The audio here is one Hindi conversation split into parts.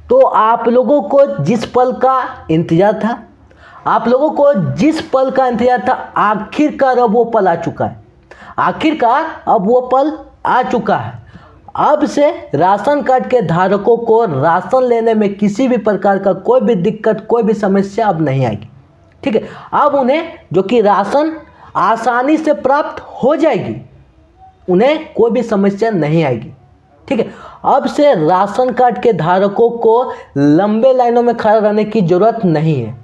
तो आप लोगों को जिस पल का इंतजार था, आप लोगों को जिस पल का इंतजार था, आखिरकार अब वो पल आ चुका है। आखिरकार अब वो पल आ चुका है। अब से राशन कार्ड के धारकों को राशन लेने में किसी भी प्रकार का कोई भी दिक्कत, कोई भी समस्या अब नहीं आएगी। ठीक है, अब उन्हें जो कि राशन आसानी से प्राप्त हो जाएगी, उन्हें कोई भी समस्या नहीं आएगी। ठीक है, अब से राशन कार्ड के धारकों को लंबे लाइनों में खड़ा रहने की जरूरत नहीं है।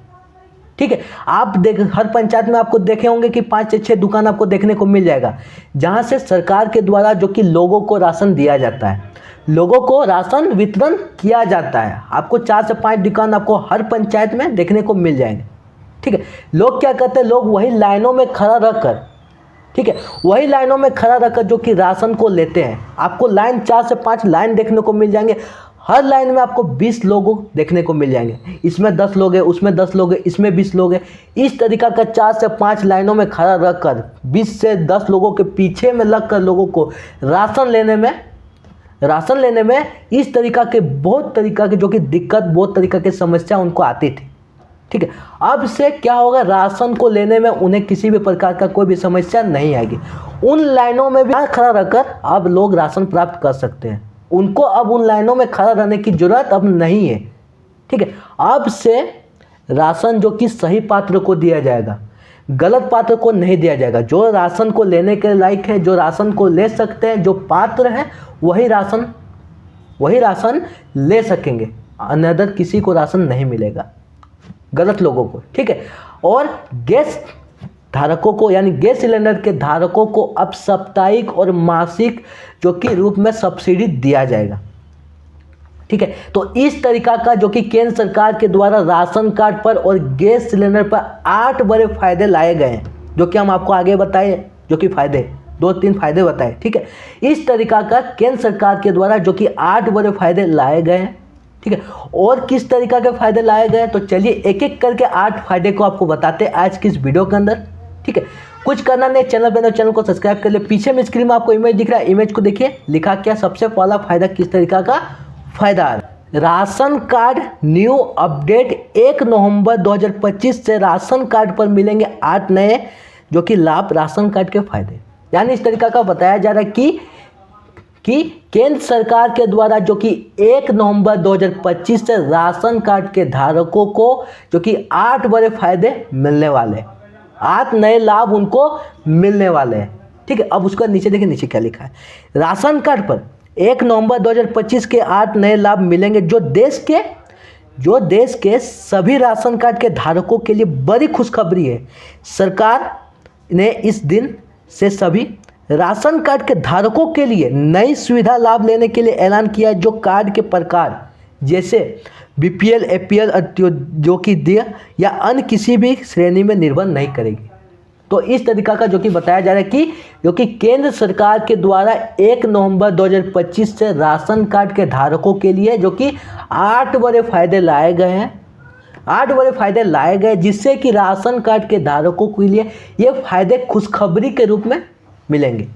ठीक है, आप देख हर पंचायत में आपको देखे होंगे कि 5 से 6 दुकान आपको देखने को मिल जाएगा, जहां से सरकार के द्वारा जो कि लोगों को राशन दिया जाता है, लोगों को राशन वितरण किया जाता है। आपको 4 से 5 दुकान आपको हर पंचायत में देखने को मिल जाएंगे। ठीक है, लोग क्या करते हैं, लोग वही लाइनों में खड़ा रहकर, ठीक है, वही लाइनों में खड़ा रहकर जो कि राशन को लेते हैं। आपको लाइन 4 से 5 लाइन देखने को मिल जाएंगे। हर लाइन में आपको 20 लोग देखने को मिल जाएंगे। इसमें 10 लोग हैं, उसमें 10 लोग हैं, इसमें 20 लोग हैं। इस तरीका का 4 से 5 लाइनों में खड़ा रहकर 20 से 10 लोगों के पीछे में लगकर लोगों को राशन लेने में इस तरीका के बहुत तरीका की जो कि दिक्कत, बहुत तरीका की समस्या उनको आती थी। ठीक है, अब से क्या होगा, राशन को लेने में उन्हें किसी भी प्रकार का कोई भी समस्या नहीं आएगी। उन लाइनों में भी खड़ा रहकर अब लोग राशन प्राप्त कर सकते हैं। उनको अब उन लाइनों में खड़ा रहने की जरूरत अब नहीं है। ठीक है, अब से राशन जो कि सही पात्र को दिया जाएगा, गलत पात्र को नहीं दिया जाएगा। जो राशन को लेने के लायक है, जो राशन को ले सकते हैं, जो पात्र है, वही राशन ले सकेंगे। अनदर किसी को राशन नहीं मिलेगा, गलत लोगों को। ठीक है, और गैस धारकों को यानी गैस सिलेंडर के धारकों को अब साप्ताहिक और मासिक जो कि रूप में सब्सिडी दिया जाएगा। ठीक है, तो इस तरीका का जो कि केंद्र सरकार के द्वारा राशन कार्ड पर और गैस सिलेंडर पर 8 बड़े फायदे लाए गए हैं, जो कि हम आपको आगे बताए, जो कि फायदे 2-3 फायदे बताए। ठीक है, इस तरीका का केंद्र सरकार के द्वारा जो कि 8 बड़े फायदे लाए गए हैं। ठीक है, और किस तरीका के फायदे लाए गए, तो चलिए एक एक करके 8 फायदे को आपको बताते हैं आज की इस वीडियो के अंदर। ठीक है, कुछ करना नहीं, चैनल को सब्सक्राइब कर ले। पीछे में स्क्रीन में आपको इमेज दिख रहा है, इमेज को देखिए। लिखा क्या, सबसे पहला फायदा किस तरीका का फायदा, राशन कार्ड न्यू अपडेट 1 नवंबर 2025 से राशन कार्ड पर मिलेंगे 8 नए जो कि लाभ, राशन कार्ड के फायदे। यानी इस तरीका का बताया जा रहा है कि केंद्र सरकार के द्वारा जो कि 1 नवंबर 2025 से राशन कार्ड के धारकों को जो कि 8 बड़े फायदे मिलने वाले, 8 नए लाभ उनको मिलने वाले हैं। ठीक है, अब उसका नीचे देखिए, नीचे क्या लिखा है, राशन कार्ड पर 1 नवंबर 2025 के 8 नए लाभ मिलेंगे, जो देश के सभी राशन कार्ड के धारकों के लिए बड़ी खुशखबरी है। सरकार ने इस दिन से सभी राशन कार्ड के धारकों के लिए नई सुविधा लाभ लेने के लिए ऐलान किया है, जो कार्ड के प्रकार जैसे बीपीएल, एपीएल, अंत्योदय या अन्य किसी भी श्रेणी में निर्भर नहीं करेगी। तो इस तरीका का जो कि बताया जा रहा है कि जो कि केंद्र सरकार के द्वारा 1 नवंबर 2025 से राशन कार्ड के धारकों के लिए जो कि 8 बड़े फायदे लाए गए हैं, 8 बड़े फायदे लाए गए, जिससे कि राशन कार्ड के धारकों के लिए ये फायदे खुशखबरी के रूप में मिलेंगे।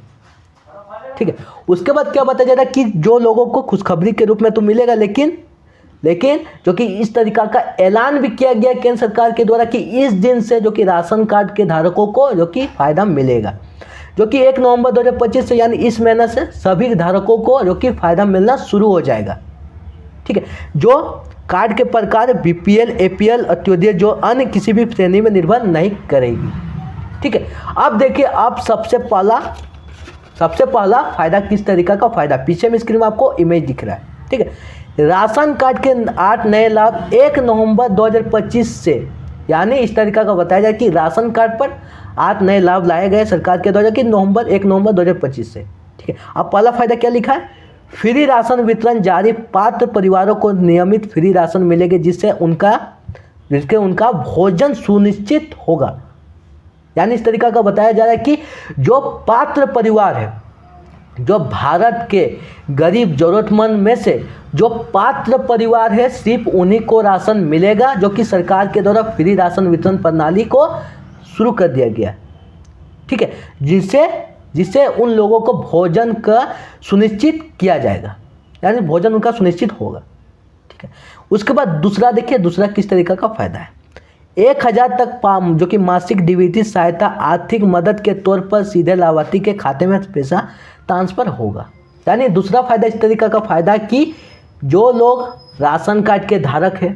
ठीक है, उसके बाद क्या बताया जा रहा है कि जो लोगों को खुशखबरी के रूप में तो मिलेगा, लेकिन जो कि इस तरीका का ऐलान भी किया गया केंद्र सरकार के द्वारा कि इस दिन से जो कि राशन कार्ड के धारकों को जो कि फायदा मिलेगा, जो कि 1 नवंबर 2025 से यानी इस महीने से सभी धारकों को जो कि फायदा मिलना शुरू हो जाएगा। ठीक है, जो कार्ड के प्रकार बीपीएल, एपीएल, अंत्योदय, जो अन्य किसी भी श्रेणी में निर्भर नहीं करेगी। ठीक है, अब देखिए, आप सबसे पहला फायदा किस तरीका का फायदा, पीछे में स्क्रीन में आपको इमेज दिख रहा है। ठीक है, राशन कार्ड के 8 नए लाभ 1 नवंबर 2025 से, यानी इस तरीका का बताया जाए कि राशन कार्ड पर 8 नए लाभ लाए गए सरकार के द्वारा कि 1 नवंबर 2025 से। ठीक है, अब पहला फायदा क्या लिखा है, फ्री राशन वितरण जारी, पात्र परिवारों को नियमित फ्री राशन मिलेंगे, जिससे उनका भोजन सुनिश्चित होगा। यानी इस तरीका का बताया जा रहा है कि जो पात्र परिवार है, जो भारत के गरीब जरूरतमंद में से जो पात्र परिवार है, सिर्फ उन्हीं को राशन मिलेगा, जो कि सरकार के द्वारा फ्री राशन वितरण प्रणाली को शुरू कर दिया गया। ठीक है, जिससे उन लोगों को भोजन का सुनिश्चित किया जाएगा, यानी भोजन उनका सुनिश्चित होगा। ठीक है। उसके बाद दूसरा देखिए, दूसरा किस तरीका का फायदा है। 1000 तक जो कि मासिक डीबीटी सहायता आर्थिक मदद के तौर पर सीधे लाभार्थी के खाते में पैसा ट्रांसफर होगा। यानी दूसरा फायदा इस तरीका का फायदा है कि जो लोग राशन कार्ड के धारक है,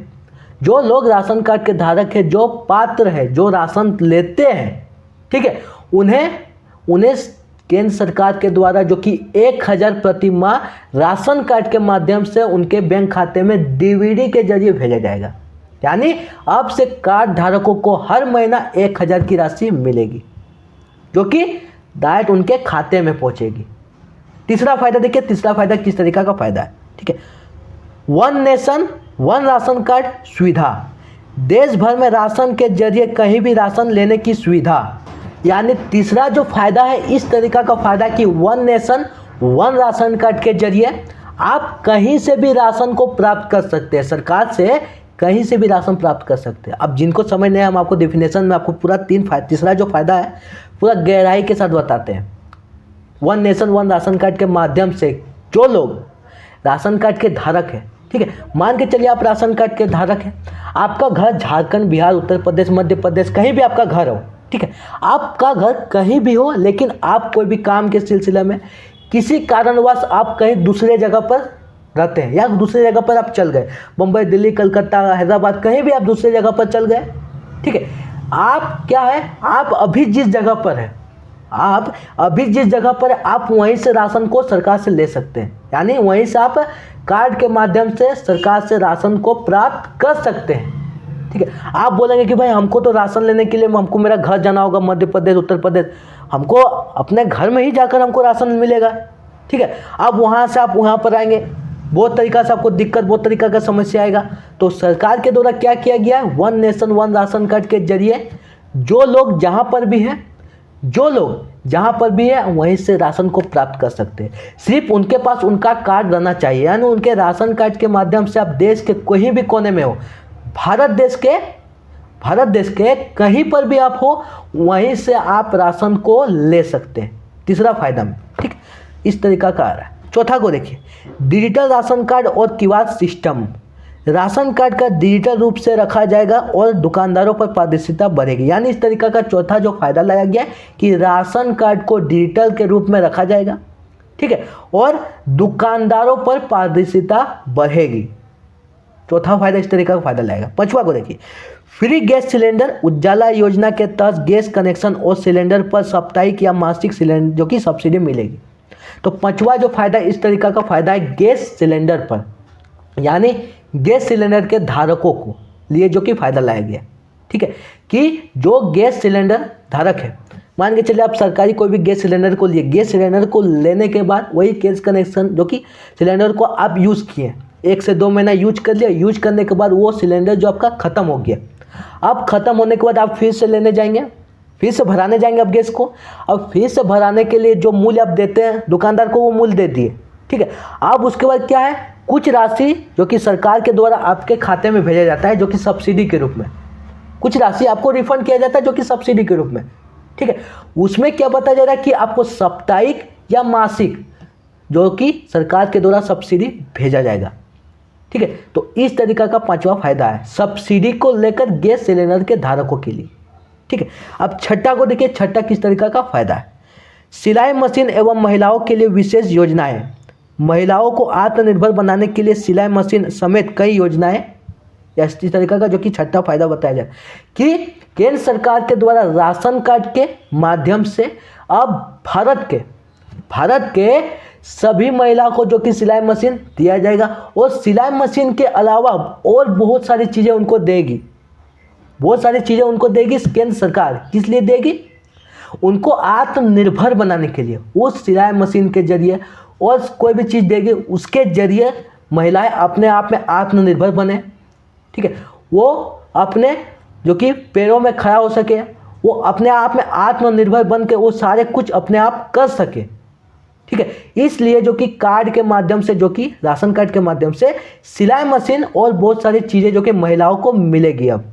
जो लोग राशन कार्ड के धारक है, जो पात्र है, जो राशन लेते हैं, ठीक है, उन्हें केंद्र सरकार के द्वारा जो कि 1000 प्रति माह राशन कार्ड के माध्यम से उनके बैंक खाते में डीबीटी के जरिए भेजा जाएगा। यानी अब से कार्ड धारकों को हर महीना 1000 की राशि मिलेगी जो कि डायरेक्ट उनके खाते में पहुंचेगी। तीसरा फायदा देखिए, तीसरा फायदा किस तरीका का फायदा है, ठीक है। One nation one ration card सुविधा, देश भर में राशन के जरिए कहीं भी राशन लेने की सुविधा। यानी तीसरा जो फायदा है इस तरीका का फायदा कि one nation one ration card के जरिए आप कहीं से भी राशन को प्राप्त कर सकते हैं, सरकार से कहीं से भी राशन प्राप्त कर सकते हैं। अब जिनको समझ नहीं है, हम आपको डेफिनेशन में आपको पूरा तीसरा जो फायदा है पूरा गहराई के साथ बताते हैं। One nation one ration card के माध्यम से जो लोग राशन कार्ड के धारक है, ठीक है, मान के चलिए आप राशन कार्ड के धारक हैं, आपका घर झारखंड, बिहार, उत्तर प्रदेश, मध्य प्रदेश, कहीं भी आपका घर हो, ठीक है, आपका घर कहीं भी हो, लेकिन आप कोई भी काम के सिलसिले में किसी कारणवश आप कहीं दूसरे जगह पर रहते हैं या दूसरे जगह पर आप चल गए, मुंबई, दिल्ली, कलकत्ता, हैदराबाद, कहीं भी आप दूसरे जगह पर चल गए, ठीक है, आप क्या है, आप अभी जिस जगह पर है, आप अभी जिस जगह पर आप वहीं से राशन को सरकार से ले सकते हैं। यानी वहीं से आप कार्ड के माध्यम से सरकार से राशन को प्राप्त कर सकते हैं, ठीक है। आप बोलेंगे कि भाई हमको तो राशन लेने के लिए हमको मेरा घर जाना होगा, मध्य प्रदेश, उत्तर प्रदेश, हमको अपने घर में ही जाकर हमको राशन मिलेगा, ठीक है। अब वहाँ से आप वहाँ पर आएंगे, बहुत तरीका से आपको दिक्कत, बहुत तरीका का समस्या आएगा। तो सरकार के द्वारा क्या किया गया है, one nation one ration card के जरिए जो लोग जहाँ पर भी हैं, जो लोग जहाँ पर भी है वहीं से राशन को प्राप्त कर सकते हैं। सिर्फ उनके पास उनका कार्ड रहना चाहिए, यानी उनके राशन कार्ड के माध्यम से आप देश के कहीं भी कोने में हो, भारत देश के कहीं पर भी आप हो, वहीं से आप राशन को ले सकते हैं। तीसरा फायदा में, ठीक, इस तरीका का आ रहा है। चौथा को देखिए, डिजिटल राशन कार्ड और क्यूआर सिस्टम। राशन कार्ड का डिजिटल रूप से रखा जाएगा और दुकानदारों पर पारदर्शिता बढ़ेगी। यानी इस तरीका का चौथा जो फायदा लाया गया है कि राशन कार्ड को डिजिटल के रूप में रखा जाएगा, ठीक है, और दुकानदारों पर पारदर्शिता बढ़ेगी। चौथा फायदा इस तरीका का फायदा लाएगा। पांचवा को देखिए, फ्री गैस सिलेंडर। उज्ज्वला योजना के तहत गैस कनेक्शन और सिलेंडर पर साप्ताहिक या मासिक सिलेंडर जो कि सब्सिडी मिलेगी। तो पांचवा जो फायदा इस तरीका का फायदा है गैस सिलेंडर पर, यानी गैस सिलेंडर के धारकों को लिए जो कि फायदा लाया गया, ठीक है, कि जो गैस सिलेंडर धारक है, मान के चलिए आप सरकारी कोई भी गैस सिलेंडर को लिए, गैस सिलेंडर को लेने के बाद वही गैस कनेक्शन जो कि सिलेंडर को आप यूज़ किए, 1 से 2 महीना यूज कर लिया, यूज करने के बाद वो सिलेंडर जो आपका ख़त्म हो गया, अब ख़त्म होने के बाद आप फिर से लेने जाएंगे, फिर से भराने जाएंगे अब गैस को। अब फिर से भराने के लिए जो मूल्य आप देते हैं दुकानदार को, वो मूल्य दे दिए, ठीक है। अब उसके बाद क्या है, कुछ राशि जो कि सरकार के द्वारा आपके खाते में भेजा जाता है जो कि सब्सिडी के रूप में, कुछ राशि आपको रिफंड किया जाता है जो कि सब्सिडी के रूप में, ठीक है। उसमें क्या बताया जा रहा है कि आपको साप्ताहिक या मासिक जो कि सरकार के द्वारा सब्सिडी भेजा जाएगा, ठीक है। तो इस तरीका का पांचवा फायदा है सब्सिडी को लेकर गैस सिलेंडर के धारकों के लिए, ठीक है। अब छठा को देखिए, छठा किस तरीका का फायदा है, सिलाई मशीन एवं महिलाओं के लिए विशेष योजनाएं। महिलाओं को आत्मनिर्भर बनाने के लिए सिलाई मशीन समेत कई योजनाएं, इस तरीका का जो कि छठा फायदा बताया जाए कि केंद्र सरकार के द्वारा राशन कार्ड के माध्यम से अब भारत के सभी महिला को जो कि सिलाई मशीन दिया जाएगा, और सिलाई मशीन के अलावा और बहुत सारी चीज़ें उनको देगी, बहुत सारी चीज़ें उनको देगी केंद्र सरकार। किस लिए देगी, उनको आत्मनिर्भर बनाने के लिए उस सिलाई मशीन के जरिए, और कोई भी चीज़ देगी उसके जरिए महिलाएं अपने आप में आत्मनिर्भर बने, ठीक है, वो अपने जो कि पैरों में खड़ा हो सके, वो अपने आप में आत्मनिर्भर बन के वो सारे कुछ अपने आप कर सके, ठीक है। इसलिए जो कि कार्ड के माध्यम से, जो कि राशन कार्ड के माध्यम से सिलाई मशीन और बहुत सारी चीज़ें जो कि महिलाओं को मिलेगी अब,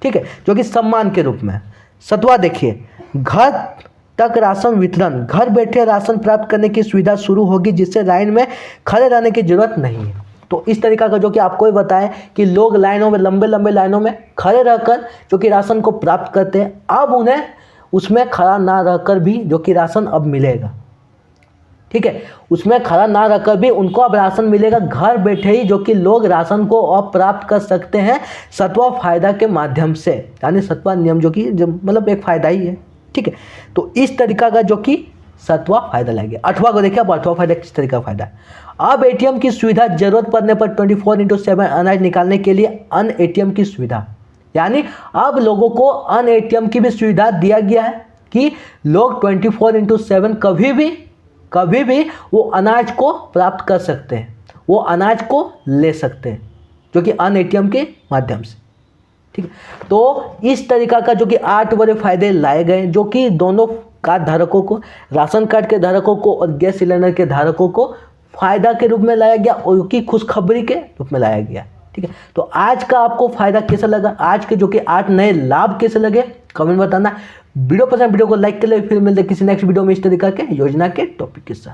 ठीक है, जो कि सम्मान के रूप में। सतवा देखिए, घर तक राशन वितरण। घर बैठे राशन प्राप्त करने की सुविधा शुरू होगी जिससे लाइन में खड़े रहने की जरूरत नहीं है। तो इस तरीका का जो कि आपको ही बताएं कि लोग लाइनों में लंबे लंबे लाइनों में खड़े रहकर जो कि राशन को प्राप्त करते हैं, अब उन्हें उसमें खड़ा ना रहकर भी जो कि राशन अब मिलेगा। ठीक है, उसमें खड़ा ना रहकर भी उनको अब राशन मिलेगा घर बैठे ही, जो कि लोग राशन को अब प्राप्त कर सकते हैं 7वां फायदा के माध्यम से, यानी 7वां नियम जो कि मतलब एक फायदा ही है। ठीक है, तो इस तरीका का जो कि 7वां फायदा लगेगा। 8वां को देखिए, अब 8वां फायदा किस तरीका का फायदा है। अब एटीएम की सुविधा जरूरत पड़ने पर 24/7 अनाज निकालने के लिए अन एटीएम की सुविधा, यानी अब लोगों को अन एटीएम की भी सुविधा दिया गया है कि लोग 24/7 कभी भी वो अनाज को प्राप्त कर सकते हैं, वो अनाज को ले सकते हैं, जो कि अन एटीएम के माध्यम से। ठीक है, तो इस तरीका का जो कि 8 बड़े फायदे लाए गए, जो कि दोनों कार्ड धारकों को, राशन कार्ड के धारकों को और गैस सिलेंडर के धारकों को फायदा के रूप में लाया गया और की खुशखबरी के रूप में लाया गया। ठीक है, तो आज का आपको फायदा कैसा लगा, आज के जो कि 8 नए लाभ कैसे लगे, कमेंट बताना। वीडियो पसंद, वीडियो को लाइक कर ले। फिर मिलते किसी नेक्स्ट वीडियो में इस तरीका के योजना के टॉपिक के साथ।